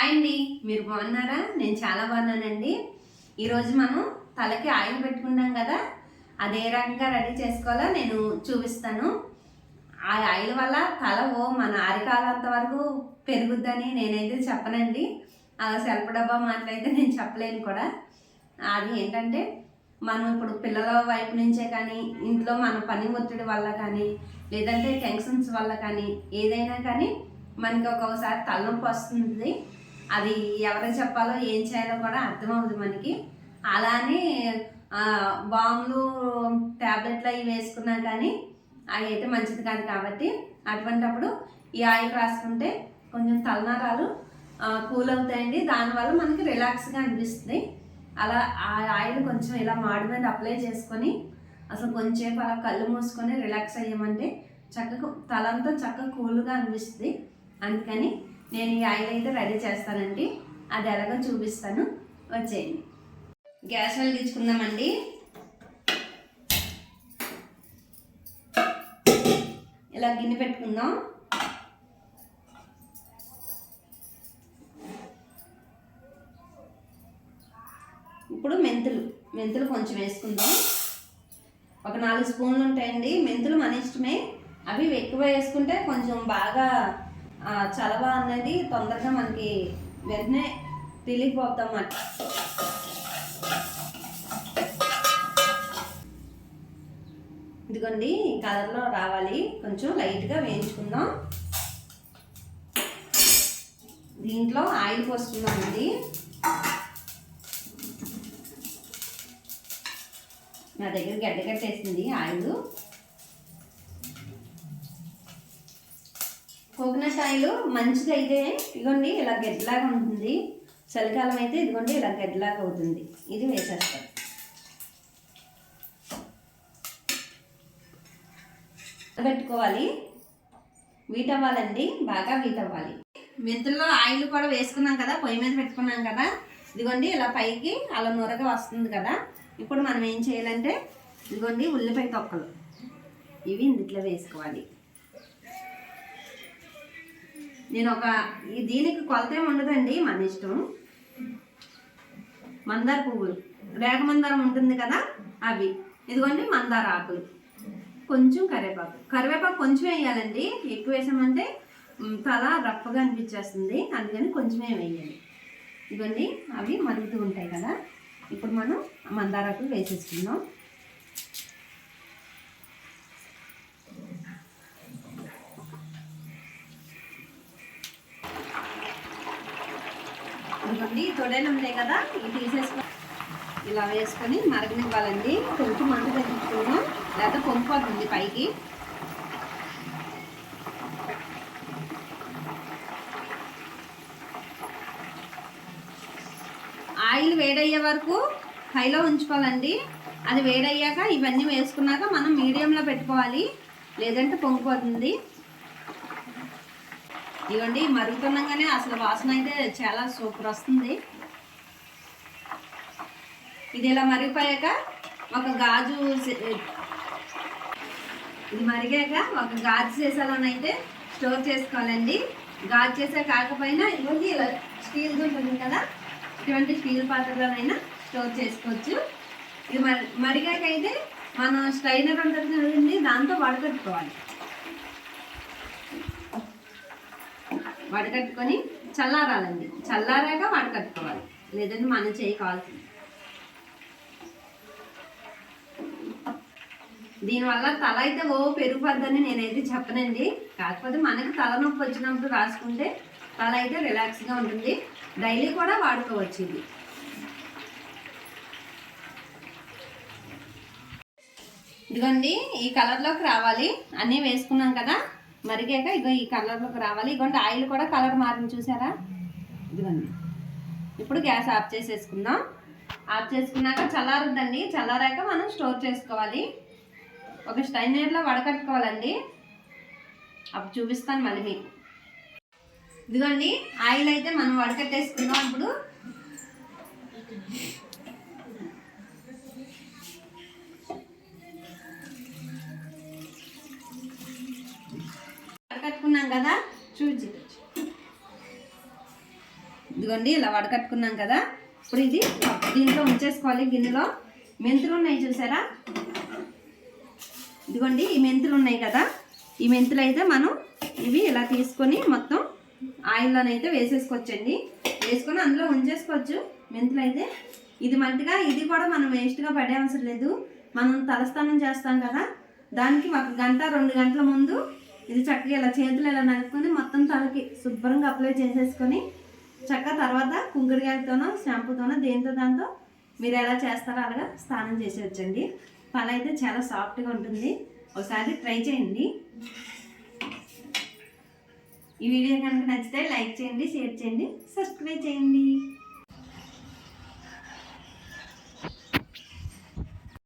Hi అండి, మీరు బాగున్నారా? నేను చాలా బాగున్నానండి. ఈరోజు మనం తలకి ఆయిల్ పెట్టుకుంటాం కదా, అది ఏ రకంగా రెడీ చేసుకోవాలో నేను చూపిస్తాను. ఆ ఆయిల్ వల్ల తల మన అరికాలంత వరకు పెరుగుద్దని నేనైతే చెప్పనండి. అలా సెల్ఫ్ డబ్బా మాటలైతే నేను చెప్పలేను కూడా. అది ఏంటంటే మనం ఇప్పుడు పిల్లల వైపు నుంచే కానీ, ఇంట్లో మన పని ఒత్తిడి వల్ల కానీ, లేదంటే టెన్షన్స్ వల్ల కానీ, ఏదైనా కానీ మనకి ఒక్కొక్కసారి తలనొప్పి వస్తుంది. అది ఎవరికి చెప్పాలో ఏం చేయాలో కూడా అర్థమవుతుంది మనకి. అలానే బాంబులు ట్యాబ్లెట్లు అవి వేసుకున్నా కానీ అవి అయితే మంచిది కాదు. కాబట్టి అటువంటప్పుడు ఈ ఆయిల్ రాసుకుంటే కొంచెం తలనరాలు కూల్ అవుతాయండి. దానివల్ల మనకి రిలాక్స్గా అనిపిస్తుంది. అలా ఆ ఆయిల్ కొంచెం ఇలా మాడి మీద అప్లై చేసుకొని అసలు కొంచెంసేపు అలా కళ్ళు మూసుకొని రిలాక్స్ అయ్యామంటే చక్కగా తలంతా చక్కగా కూల్గా అనిపిస్తుంది. అందుకని నేను ఈ ఆయిల్ అయితే రెడీ చేస్తానండి. అది ఎలాగో చూపిస్తాను, వచ్చేయండి. గ్యాస్ వెలిగించుకుందామండి. ఇలా గిన్నె పెట్టుకుందాం. ఇప్పుడు మెంతులు కొంచెం వేసుకుందాం. ఒక 4 స్పూన్లు ఉంటాయండి మెంతులు, మన ఇష్టమే. అవి ఎక్కువ వేసుకుంటే కొంచెం బాగా చలవ అనేది తొందరగా మనకి వెంటనే రిలీఫ్ అవుతామన్నమాట. ఇదిగోండి ఈ కలర్లో రావాలి, కొంచెం లైట్గా వేయించుకుందాం. దీంట్లో ఆయిల్ పోసుకుందామండి. నా దగ్గర గడ్డగట్టేసింది ఆయిల్. కోకోనట్ ఆయిల్ మంచిగా అయితే ఇదిగోండి ఇలా గడ్డలాగా ఉంటుంది. చలికాలం అయితే ఇదిగోండి ఇలా గడ్డలాగా అవుతుంది. ఇది వేసేస్తాం. పెట్టుకోవాలి, వీట్ అవ్వాలండి, బాగా వీట్ అవ్వాలి. మెంతుల్లో ఆయిల్ కూడా వేసుకున్నాం కదా, పొయ్యి మీద పెట్టుకున్నాం కదా. ఇదిగోండి ఇలా పైకి అలా నొరగా వస్తుంది కదా. ఇప్పుడు మనం ఏం చేయాలంటే ఇదిగోండి ఉల్లిపాయ తొక్కలు ఇవి ఇందుట్లో వేసుకోవాలి. నేను దీనికి కొలత ఏమి ఉండదండి, మన ఇష్టం. మందార పువ్వులు, రేఖ మందారం ఉంటుంది కదా, అవి. ఇదిగోండి మందార ఆకులు, కొంచెం కరివేపాకు కొంచెం వేయాలండి. ఎక్కువ వేసామంటే తల రప్పగా అనిపించేస్తుంది, అందుకని కొంచెమే వేయాలి. ఇదిగోండి అవి మరుగుతూ ఉంటాయి కదా. ఇప్పుడు మనం మందార ఆకులు వేసేసుకుందాం. ఇదిగోండి తొడేలు ఉంటాయి కదా, ఇవి తీసేసుకొని ఇలా వేసుకొని మరగనివ్వాలండి. కొంచెం మంట తగ్గించుకుందాం, లేదా పొంగిపోతుంది పైకి. ఆయిల్ వేడయ్యే వరకు హైలో ఉంచుకోవాలండి. అది వేడయ్యాక ఇవన్నీ వేసుకున్నాక మనం మీడియంలో పెట్టుకోవాలి, లేదంటే పొంగిపోతుంది. ఇవ్వండి మరుగుతుండగానే అసలు వాసన అయితే చాలా సూపర్ వస్తుంది. ఇది ఇలా మరిగిపోయాక ఒక గాజు, ఇది మరిగాక ఒక గాజు సీసాలోనైతే స్టోర్ చేసుకోవాలండి. గాజు చేసా కాకపోయినా ఇవ్వండి ఇలా స్టీల్ ఉంటుంది కదా, ఇటువంటి స్టీల్ పాత్రలోనైనా స్టోర్ చేసుకోవచ్చు. ఇది మరిగాక అయితే మనం స్ట్రైనర్ ఉంటుంది కదండి, దాంతో వడకట్టుకోవాలి. వడకట్టుకొని చల్లారాలండి. చల్లారాక వడకట్టుకోవాలి, లేదంటే మనం చేయకావాల్సింది. దీనివల్ల తల అయితే పెరిగిపోద్దని నేనైతే చెప్పనండి. కాకపోతే మనకి తలనొప్పి వచ్చినప్పుడు రాసుకుంటే తల అయితే రిలాక్స్గా ఉంటుంది. డైలీ కూడా వాడుకోవచ్చు ఇది. ఇదిగోండి ఈ కలర్లోకి రావాలి. అన్నీ వేసుకున్నాం కదా, మరిగాక ఇగో ఈ కలర్లోకి రావాలి. ఇదిగోండి ఆయిల్ కూడా కలర్ మారింది, చూసారా? ఇదిగోండి ఇప్పుడు గ్యాస్ ఆఫ్ చేసేసుకుందాం. ఆఫ్ చేసుకున్నాక చల్లారుద్దండి. చల్లారాక మనం స్టోర్ చేసుకోవాలి. ఒక స్ట్రైనర్లో వడకట్టుకోవాలండి. అప్పుడు చూపిస్తాను మళ్ళీ మీకు. ఇదిగోండి ఆయిల్ అయితే మనం వడకట్టేసుకుందాం. ఇప్పుడు వడకట్టుకున్నాం కదా, చూచి ఇదిగోండి ఇలా వడకట్టుకున్నాం కదా. ఇప్పుడు ఇది దీంట్లో ఉంచేసుకోవాలి. గిన్నెలో మెంతులు ఉన్నాయి చూసారా, ఇదిగోండి ఈ మెంతులు ఉన్నాయి కదా. ఈ మెంతులు అయితే మనం ఇవి ఇలా తీసుకొని మొత్తం ఆయిల్లోనైతే వేసేసుకోవచ్చండి. వేసుకొని అందులో ఉంచేసుకోవచ్చు మెంతులు అయితే. ఇది మంచిగా, ఇది కూడా మనం వేస్ట్గా పడే అవసరం లేదు. మనం తలస్నానం చేస్తాం కదా, దానికి 1 గంట 2 గంటల ముందు ఇది చక్కగా ఇలా చేతులు ఇలా నలుపుకొని మొత్తం తలకి శుభ్రంగా అప్లై చేసేసుకొని చక్కగా తర్వాత కుంకుడుకాయలతోనో షాంపూతోనో దేంతో దాంతో మీరు ఎలా చేస్తారో అలాగా స్నానం చేసేయచ్చండి. తల అయితే చాలా సాఫ్ట్గా ఉంటుంది. ఒకసారి ట్రై చేయండి. ఈ వీడియో కనుక నచ్చితే లైక్ చేయండి, షేర్ చేయండి, సబ్స్క్రైబ్ చేయండి.